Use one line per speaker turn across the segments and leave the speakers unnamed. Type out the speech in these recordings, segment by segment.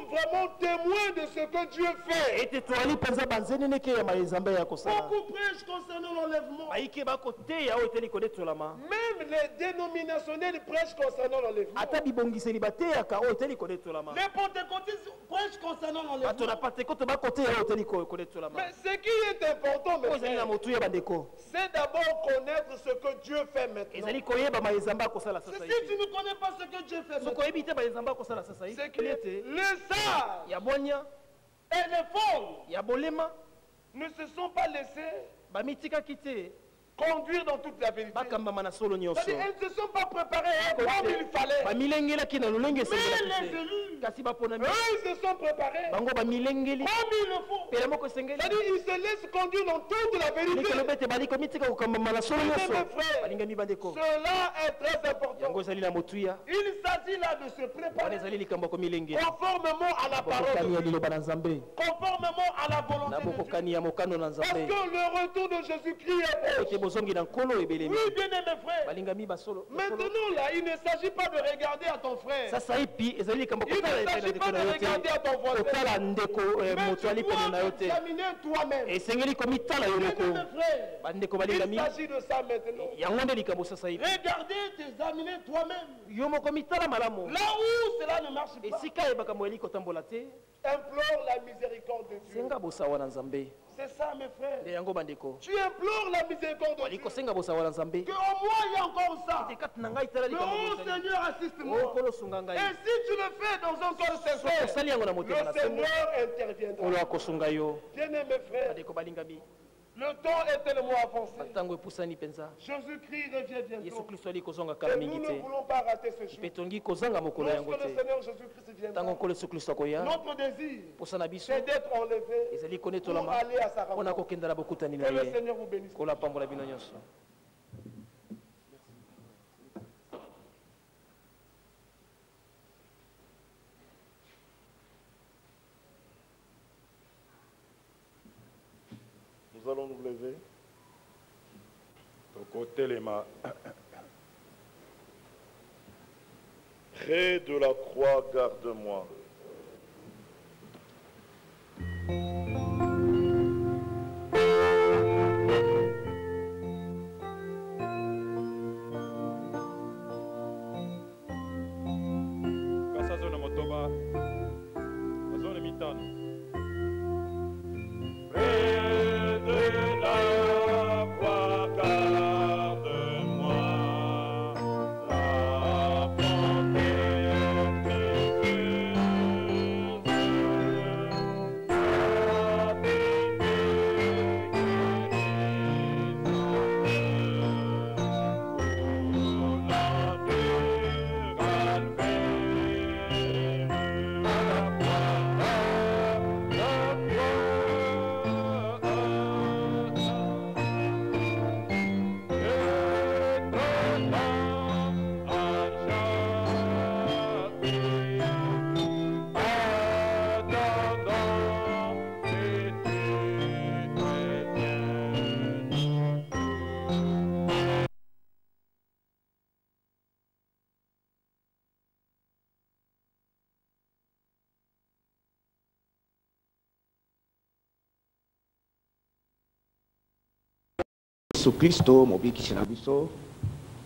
vraiment témoins de ce que Dieu fait. Beaucoup prêchent concernant l'enlèvement. Même les dénominationnels prêchent concernant l'enlèvement. Les pentecôtistes prêchent concernant l'enlèvement. Mais ce qui est important maintenant, c'est d'abord connaître ce que Dieu fait maintenant. Si tu ne connais pas ce que Dieu fait maintenant, c'est que les sages et les folles ne se sont pas laissés conduire dans toute la vérité. C'est-à-dire, elles ne se sont pas préparées comme il fallait. Mais les élus, eux, ils se sont préparés comme il le faut. C'est-à-dire, ils se laissent conduire dans toute la vérité. Mes frères, cela est très important. Il s'agit là de se préparer conformément à la parole de Dieu, conformément à la volonté de Dieu. Parce que le retour de Jésus-Christ est proche. Oui, bien aimé frère. Maintenant là, il ne s'agit pas de regarder à ton frère. Il ne s'agit pas de regarder à ton voisin. Mais tu dois t'examiner toi-même. Bien aimé frère, il s'agit de ça maintenant. Regardez, t'examiner toi-même. Là où cela ne marche pas, implore la miséricorde de Dieu. C'est ça, mes frères. Tu implores la miséricorde de Dieu. Qu'au moins il y a encore ça. Mais oh Seigneur, assiste-moi. Et si tu le fais dans un corps sincère, le Seigneur interviendra. Bien aimé frère, le temps est tellement avancé. Jésus-Christ revient bientôt. Et nous ne voulons pas rater ce jour. Lorsque le Seigneur Jésus-Christ viendra, notre désir, c'est d'être enlevé pour aller à sa rencontre. Que le Seigneur vous bénisse. Nous allons nous lever.
Côté les mains. Près de la croix, garde-moi. Kasazona motoba. Azona mitano.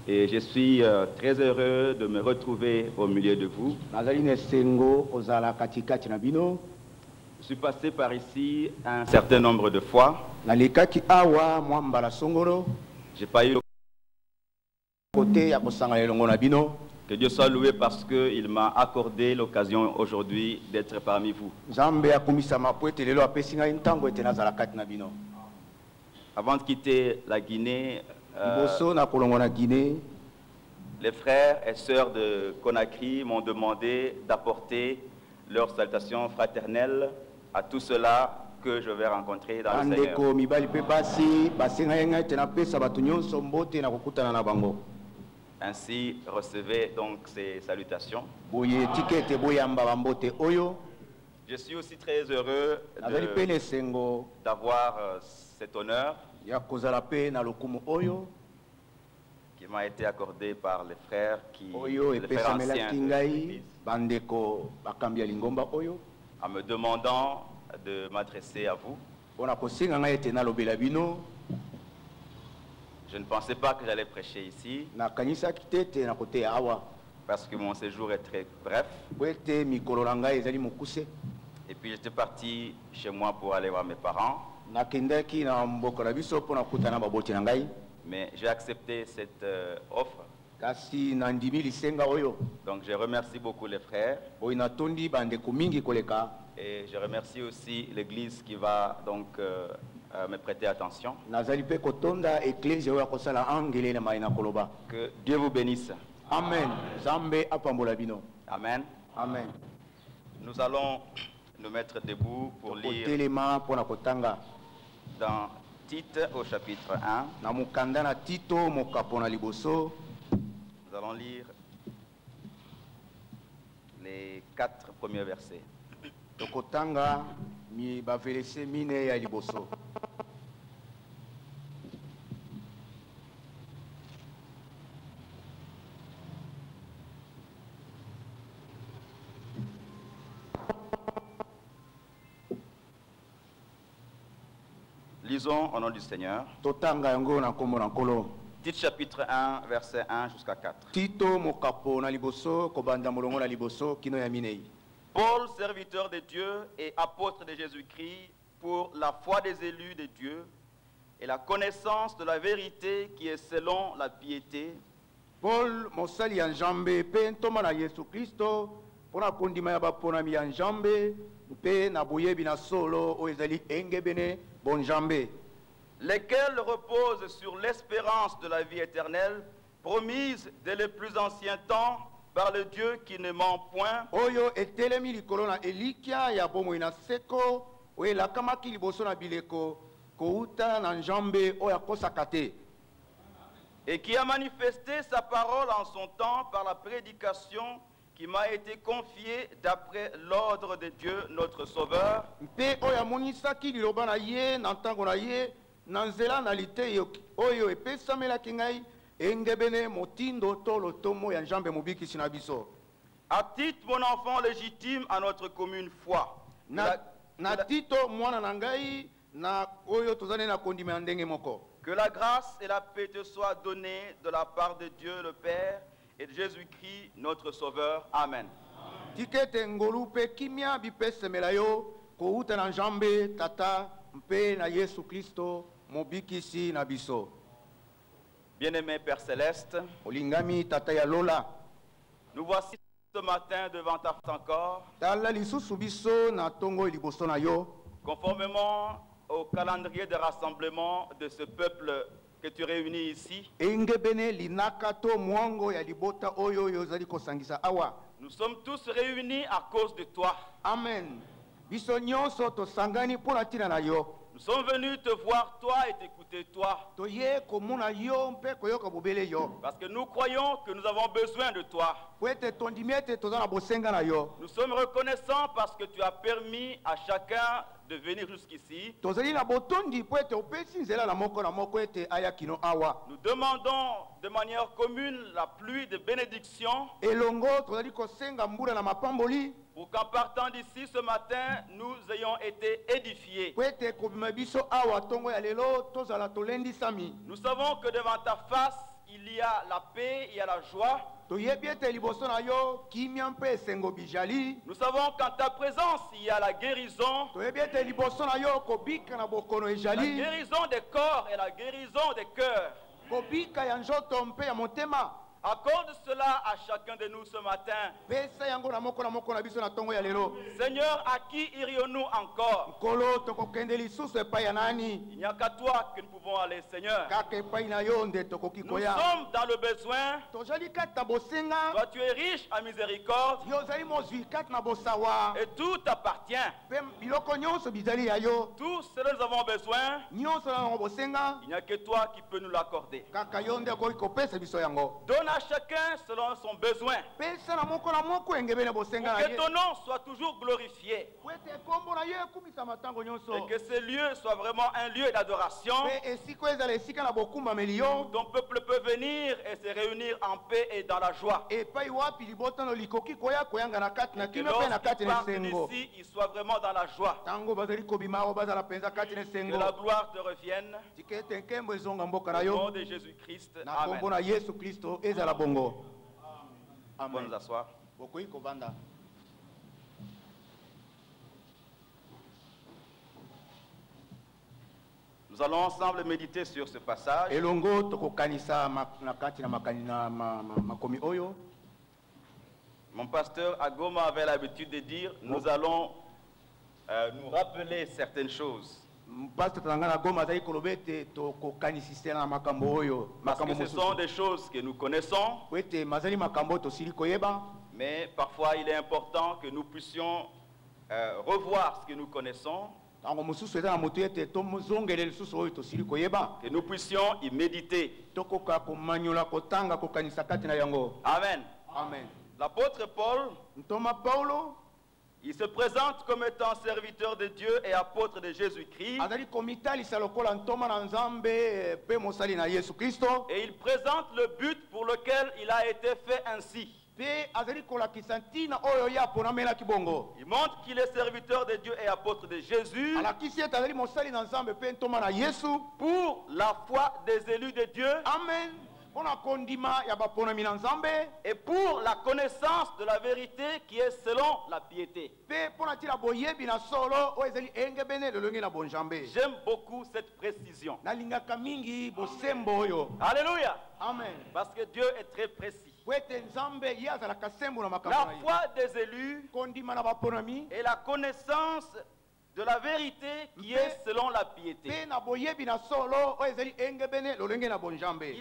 Et je suis très heureux de me retrouver au milieu de vous. Je suis passé par ici un certain nombre de fois. Je n'ai pas eu que Dieu soit loué parce qu'il m'a accordé l'occasion aujourd'hui d'être parmi vous. Avant de quitter la Guinée, les frères et sœurs de Conakry m'ont demandé d'apporter leurs salutations fraternelles à tous ceux-là que je vais rencontrer dans le Seigneur. Ainsi, recevez donc ces salutations. Je suis aussi très heureux d'avoir cet honneur qui m'a été accordé par les frères, les frères anciens de l'Église.
bandeko bakambi ya lingomba oyo
en me demandant de m'adresser à vous.
Pona kosinga ngai ete nalobela bino.
Je ne pensais pas que j'allais prêcher ici,
nakanisaki te ete na koteya awa
parce que mon séjour est très bref.
po ete mikolo na ngai ezali mokuse.
Et puis j'étais parti chez moi pour aller voir mes parents.
Nakendaki na mboka na biso pona kutana baboti na ngai.
Mais j'ai accepté cette offre.
Kasi nandimi lisenga oyo.
Donc je remercie beaucoup les frères.
Oyo natondi bandeko mingi koleka.
Et je remercie aussi l'église qui va donc me prêter attention.
Nazali pe kotonda eklezia oyo akosala angele na mai na koloba.
Que Dieu vous bénisse.
Amen. Zambe apambola bino.
Amen.
Amen.
Nous allons nous mettre debout pour lire
Telema pona kotanga
dans Tite au chapitre 1.
na mukanda na Tito mokapo na liboso.
Nous allons lire les 4 premiers versets.
Tokotanga mi bavelese mine ya liboso.
Lisons au nom du Seigneur.
Totanga yango na kombo na nkolo.
Tite chapitre 1, verset 1 jusqu'à 4.
Tito mokapo na liboso kobanda molongo na liboso kino ya minei.
Paul, serviteur de Dieu et apôtre de Jésus-Christ, pour la foi des élus de Dieu et la connaissance de la vérité qui est selon la piété.
Paul mosali ya Nzambe pe ntoma na Yesu Kristo pona kondima ya baponami ya Nzambe pe na boyebi na solo o ezali engebene bon Nzambe.
Lesquels reposent sur l'espérance de la vie éternelle, promise dès les plus anciens temps par le Dieu qui ne ment point.
Oyo etelemi likolo na elikia ya bomoi na seko o elakamaki liboso na bileko kouta na Nzambe oyo akosaka te.
Et qui a manifesté sa parole en son temps par la prédication qui m'a été confiée d'après l'ordre de Dieu notre Sauveur.
Mpe oyo amonisaki liloba na ye na ntango na ye na nzela na liteyi oyo epesamelaki ngai engebene motindo to lotomo ya Nzambe mobikisi na biso.
À titre, mon enfant légitime, à notre commune foi.
Na Tito mwana na ngai na oyo tozane na kondima ya ndenge moko.
Que la grâce et la paix te soient données de la part de Dieu le Père et de Jésus-Christ notre Sauveur. Amen.
Tikete ngolu pe kimia bipesemela yo kouta na Nzambe tata mpe na Yesu Kristo mobikisi na biso.
Bien-aimé Père Céleste,
olingami tata ya lola,
nous voici ce matin devant ta face encore,
tala lisusu biso na tongo liboso na yo,
conformément au calendrier de rassemblement de ce peuple que tu réunis ici.
engebene linaka to mwango ya libota oyo yozali kosangisa awa.
Nous sommes tous réunis à cause de toi.
Amen. Biso nyonso tosangani pona tina na yo.
Nous sommes venus te voir toi et t'écouter toi.
Toye komona yo mpe koyoka bobele yo.
Parce que nous croyons que nous avons besoin de toi.
Kwete tondimiete tozana bosenga na yo.
Nous sommes reconnaissants parce que tu as permis à chacun de venir jusqu'ici.
Tozali na botondi kwete opesi nzela na moko ete aya kino awa.
Nous demandons de manière commune la pluie de bénédiction.
Elongo tozali kosenga mbula na mapamboli.
Pour qu'en partant d'ici ce matin, nous ayons été édifiés.
Kwete kobima biso awa tongo ya lelo tozala tolendi sami.
Nous savons que devant ta face, il y a la paix, il y a la joie.
Nous
savons qu'en ta présence, il y a la guérison. La guérison des corps et la guérison des cœurs. Accorde cela à chacun de nous ce matin. Seigneur, à qui irions-nous encore? Il n'y a qu'à toi que nous pouvons aller, Seigneur. Nous sommes dans le besoin. Toi, tu es riche en miséricorde. Et tout t'appartient. Tout ce dont nous avons besoin, il n'y a que toi qui peux nous l'accorder. Donne à chacun selon son besoin. Pour que ton nom soit toujours glorifié. Et que ce lieu soit vraiment un lieu d'adoration. Ton peuple peut venir et se réunir en paix et dans la joie. Et que lorsqu'ils partent d'ici, ils soient vraiment dans la joie. Que la gloire te revienne. Au nom de Jésus-Christ. Amen. On va nous asseoir. Nous allons ensemble méditer sur ce passage. Mon pasteur Agoma avait l'habitude de dire, nous allons nous rappeler certaines choses. Parce que ce sont des choses que nous connaissons. Mais parfois il est important que nous puissions revoir ce que nous connaissons. Que nous puissions y méditer. Amen. Amen. L'apôtre Paul, il se présente comme étant serviteur de Dieu et apôtre de Jésus-Christ. Et il présente le but pour lequel il a été fait ainsi. Il montre qu'il est serviteur de Dieu et apôtre de Jésus pour la foi des élus de Dieu. Amen. Et pour la connaissance de la vérité qui est selon la piété. J'aime beaucoup cette précision. Alléluia. Amen. Parce que Dieu est très précis. La foi des élus et la connaissance de la vérité qui est selon la piété. Il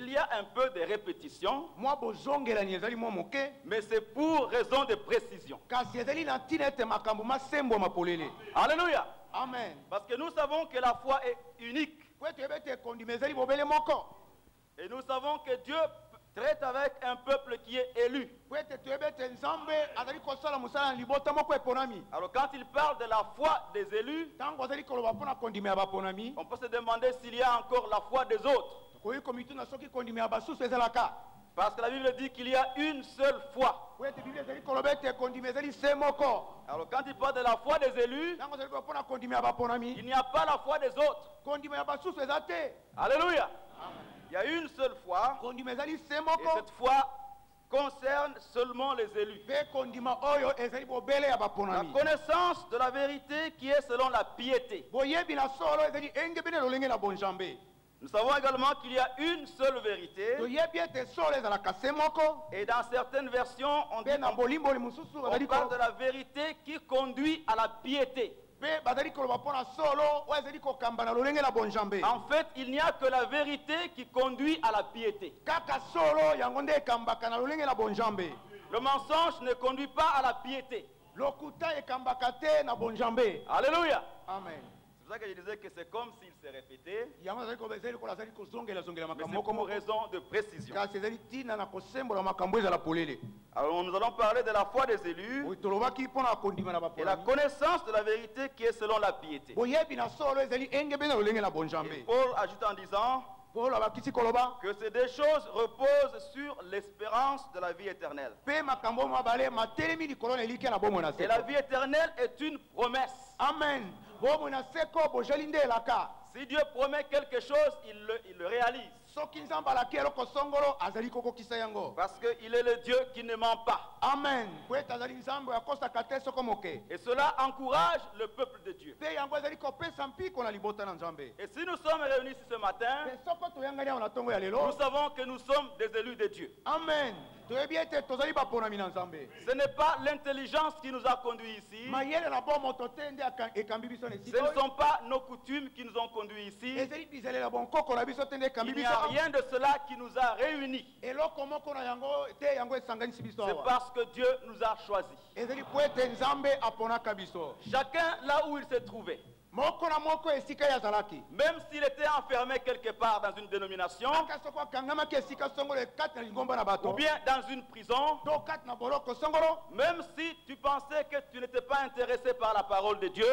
y a un peu de répétition, mais c'est pour raison de précision. Alléluia. Amen. Parce que nous savons que la foi est unique. Et nous savons que Dieu traite avec un peuple qui est élu. Alors quand il parle de la foi des élus, on peut se demander s'il y a encore la foi des autres. Parce que la Bible dit qu'il y a une seule foi. Alors quand il parle de la foi des élus, il n'y a pas la foi des autres. Alléluia. Il y a une seule foi, et cette foi concerne seulement les élus. La connaissance de la vérité qui est selon la piété. Nous savons également qu'il y a une seule vérité. Et dans certaines versions, on parle de la vérité qui conduit à la piété. En fait, il n'y a que la vérité qui conduit à la piété. Le mensonge ne conduit pas à la piété. Alléluia. Amen. C'est pour ça que je disais que c'est comme s'il se répétait. Mais c'est pour raison de précision. Alors nous allons parler de la foi des élus et la connaissance de la vérité qui est selon la piété. Et Paul ajoute en disant que ces deux choses reposent sur l'espérance de la vie éternelle. Et la vie éternelle est une promesse. Amen. Si Dieu promet quelque chose, il le réalise. Parce qu'il est le Dieu qui ne ment pas. Amen. Et cela encourage le peuple de Dieu. Et si nous sommes réunis ce matin, nous savons que nous sommes des élus de Dieu. Amen. Ce n'est pas l'intelligence qui nous a conduits ici. Ce ne sont pas nos coutumes qui nous ont conduits ici. Il n'y a rien de cela qui nous a réunis. C'est parce que Dieu nous a choisis. Chacun là où il s'est trouvé. Même s'il était enfermé quelque part dans une dénomination, ou bien dans une prison, même si tu pensais que tu n'étais pas intéressé par la parole de Dieu,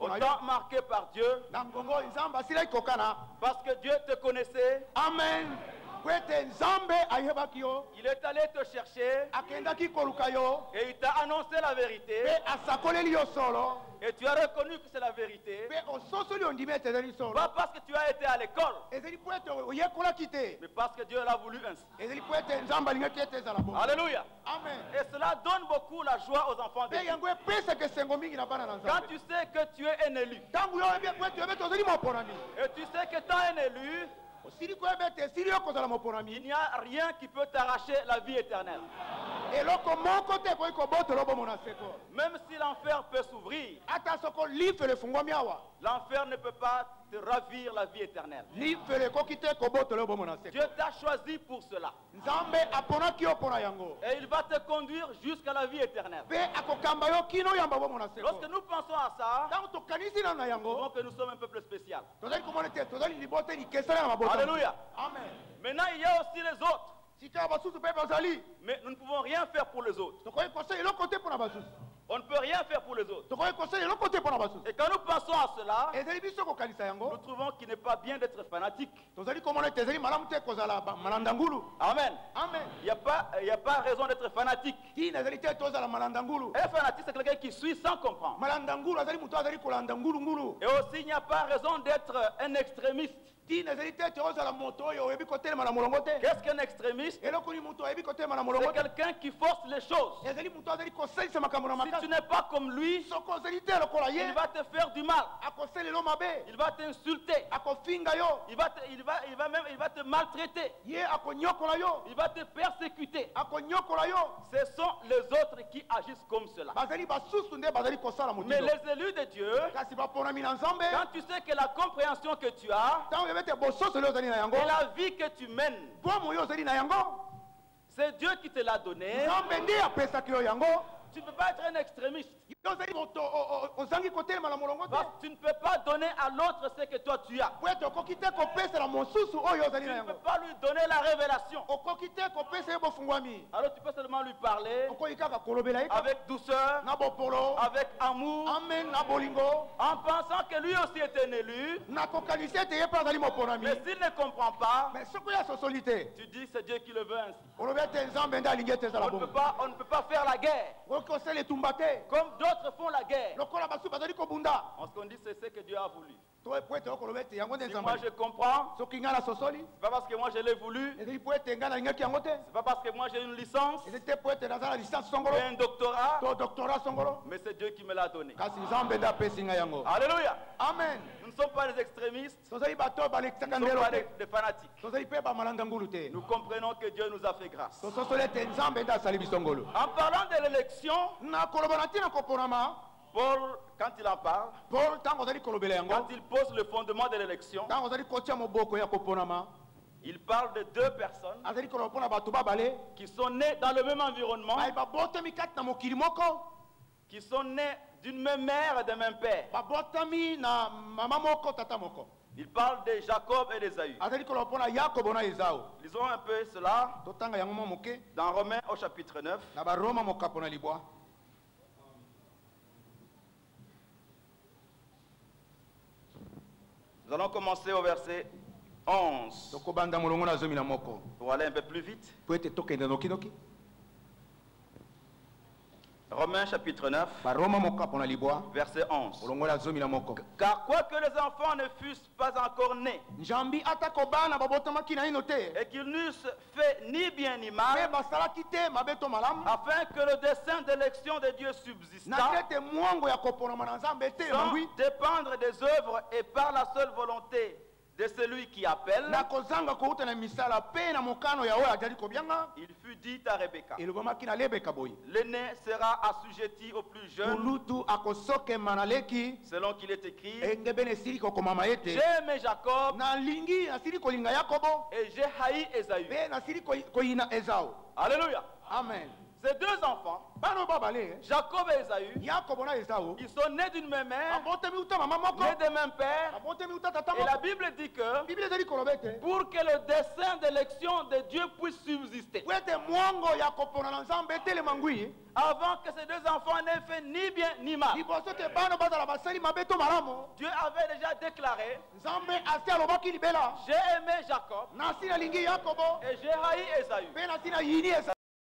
autant marqué par Dieu, parce que Dieu te connaissait.
Amen.
Il est allé te chercher et il t'a annoncé la vérité et tu as reconnu que c'est la vérité, pas parce que tu as été à l'école, mais parce que Dieu l'a voulu ainsi. Alléluia.
Amen.
Et cela donne beaucoup la joie aux enfants de Dieu. Quand tu sais que tu es un élu et tu sais que tu es un élu, il n'y a rien qui peut t'arracher la vie éternelle. Même si l'enfer peut s'ouvrir, l'enfer ne peut pas te ravir la vie éternelle. Dieu t'a choisi pour cela. Et il va te conduire jusqu'à la vie éternelle. Lorsque nous pensons à ça, nous voyons que nous sommes un peuple spécial. Alléluia.
Amen.
Maintenant, il y a aussi les autres. Mais nous ne pouvons rien faire pour les autres. On ne peut rien faire pour les autres. Et quand nous pensons à cela, nous trouvons qu'il n'est pas bien d'être fanatique. Amen. Il n'y a pas raison d'être fanatique. Un fanatique, c'est quelqu'un qui suit sans comprendre. Et aussi, il n'y a pas raison d'être un extrémiste. Qu'est-ce qu'un extrémiste? C'est quelqu'un qui force les choses. Si tu n'es pas comme lui, il va te faire du mal. Il va t'insulter. Il va te maltraiter. Il va te persécuter. Ce sont les autres qui agissent comme cela. Mais les élus de Dieu, quand tu sais que la compréhension que tu as et la vie que tu mènes, c'est Dieu qui te l'a donné. Tu ne peux pas être un extrémiste. Parce que tu ne peux pas donner à l'autre ce que toi tu as. Tu ne peux pas lui donner la révélation. Alors tu peux seulement lui parler avec douceur, avec amour, en pensant que lui aussi est un élu. Mais s'il ne comprend pas, tu dis c'est Dieu qui le veut ainsi. On ne peut pas faire la guerre comme d'autres font la guerre. En ce qu'on dit, c'est ce que Dieu a voulu. Si moi je comprends, c'est pas parce que moi je l'ai voulu, c'est pas parce que moi j'ai une licence, j'ai un doctorat, mais c'est Dieu qui me l'a donné. Alléluia.
Amen.
Nous ne sommes pas des extrémistes, nous ne sommes pas des fanatiques. Nous comprenons que Dieu nous a fait grâce. En parlant de l'élection, Paul, quand il en parle, quand il pose le fondement de l'élection, il parle de deux personnes qui sont nées dans le même environnement, qui sont nées d'une même mère et d'un même père. Il parle de Jacob et d'Ésaü. Lisons un peu cela dans Romains au chapitre 9. Nous allons commencer au verset 11 pour aller un peu plus vite. Romains chapitre 9, verset 11. Car quoique les enfants ne fussent pas encore nés, et qu'ils n'eussent fait ni bien ni mal, afin que le dessein d'élection de Dieu subsistât, sans dépendre des œuvres et par la seule volonté de celui qui appelle, il fut dit à Rebecca, l'aîné sera assujetti au plus jeune, selon qu'il est écrit, j'ai aimé Jacob et j'ai haï Ésaü. Alléluia.
Amen.
Ces deux enfants, Jacob et Ésaü, ils sont nés d'une même mère, nés de même père. Et la Bible dit que pour que le dessein d'élection de Dieu puisse subsister, avant que ces deux enfants n'aient fait ni bien ni mal, Dieu avait déjà déclaré: j'ai aimé Jacob et j'ai haï Ésaü.